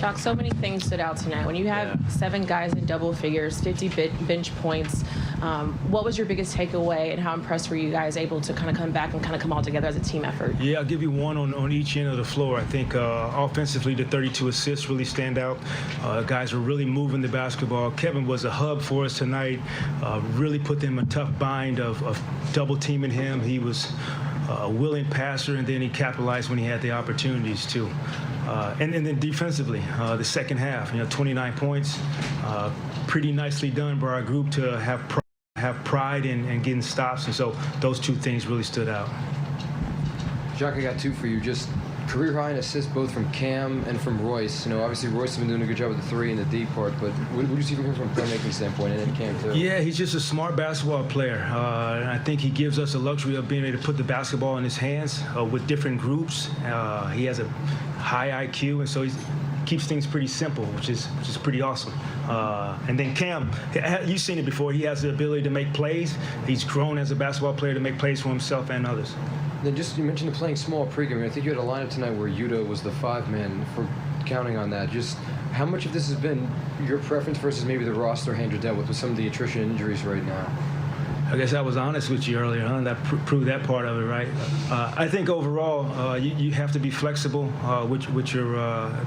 Jacque, so many things stood out tonight. When you have 7 guys in double figures, 50 bench points, what was your biggest takeaway, and how impressed were you guys able to kind of come back and kind of come all together as a team effort? Yeah, I'll give you one on each end of the floor. I think offensively, the 32 assists really stand out. Guys were really moving the basketball. Kevin was a hub for us tonight, really put them in a tough bind of double teaming him. He was a willing passer, and then he capitalized when he had the opportunities too. And then defensively, the second half, 29 points, pretty nicely done by our group to have pride in getting stops, and so those two things really stood out. Jacque, I got 2 for you. Just career high in assists both from Cam and from Royce. Obviously Royce has been doing a good job with the 3 and the D part, but what do you see from him from a playmaking standpoint, and then Cam too? Yeah, he's just a smart basketball player. And I think he gives us the luxury of being able to put the basketball in his hands with different groups. He has a high IQ, and so he keeps things pretty simple, which is pretty awesome. And then Cam, you've seen it before. He has the ability to make plays. He's grown as a basketball player to make plays for himself and others. Then you mentioned the playing small pregame. I think you had a lineup tonight where Yuta was the 5-man. For counting on that, just how much of this has been your preference versus maybe the roster hand you're dealt with some of the attrition injuries right now? I guess I was honest with you earlier, huh? That proved that part of it, right? I think overall, you have to be flexible with your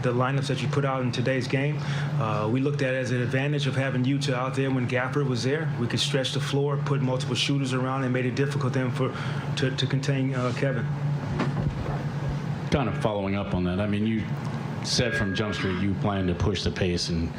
the lineups that you put out in today's game. We looked at it as an advantage of having Yuta out there when Gafford was there. We could stretch the floor, put multiple shooters around, and made it difficult then to contain Kevin. Kind of following up on that, I mean, you said from Jump Street you plan to push the pace and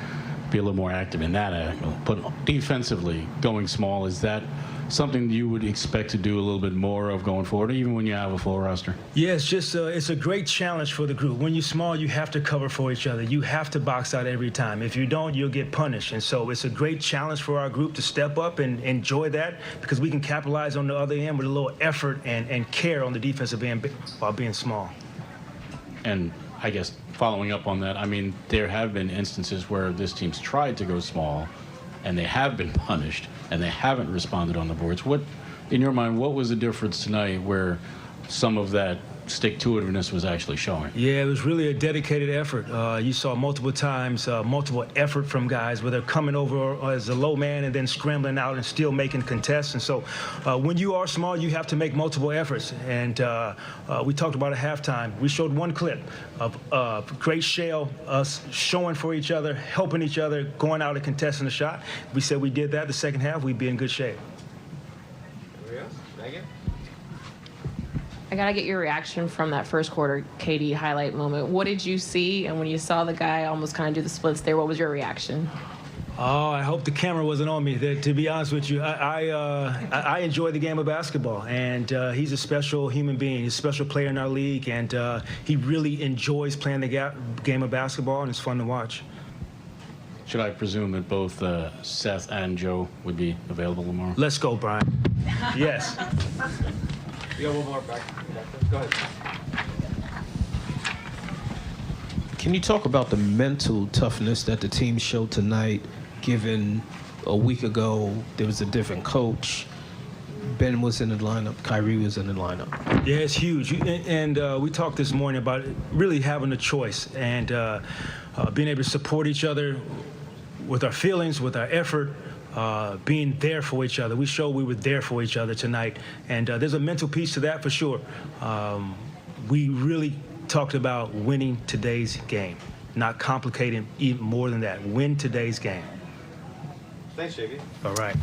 be a little more active in that angle. But defensively, going small, is that something you would expect to do a little bit more of going forward, even when you have a full roster? Yeah, it's just it's a great challenge for the group. When you're small, you have to cover for each other. You have to box out every time. If you don't, you'll get punished. And so it's a great challenge for our group to step up and enjoy that, because we can capitalize on the other end with a little effort and care on the defensive end while being small. And I guess following up on that, I mean, there have been instances where this team's tried to go small, and they have been punished, and they haven't responded on the boards. What, in your mind, what was the difference tonight where some of that stick-to-itiveness was actually showing? Yeah, it was really a dedicated effort. You saw multiple times, multiple effort from guys where they're coming over as a low man and then scrambling out and still making contests. And so when you are small, you have to make multiple efforts. And we talked about at halftime. We showed one clip of great shell, us showing for each other, helping each other, going out and contesting the shot. We said we did that the second half, we'd be in good shape. I gotta get your reaction from that first quarter KD highlight moment. What did you see? And when you saw the guy almost kind of do the splits there, what was your reaction? Oh, I hope the camera wasn't on me. To be honest with you, I enjoy the game of basketball, and he's a special human being. He's a special player in our league, and he really enjoys playing the game of basketball, and it's fun to watch. Should I presume that both Seth and Joe would be available tomorrow? Let's go, Brian. Yes. You got one more back. Go ahead. Can you talk about the mental toughness that the team showed tonight, given a week ago there was a different coach? Ben was in the lineup, Kyrie was in the lineup. Yeah, it's huge. And we talked this morning about really having a choice and being able to support each other with our feelings, with our effort, being there for each other. We showed we were there for each other tonight, and there's a mental piece to that for sure. We really talked about winning today's game, not complicating even more than that. Win today's game. Thanks, JV. All right.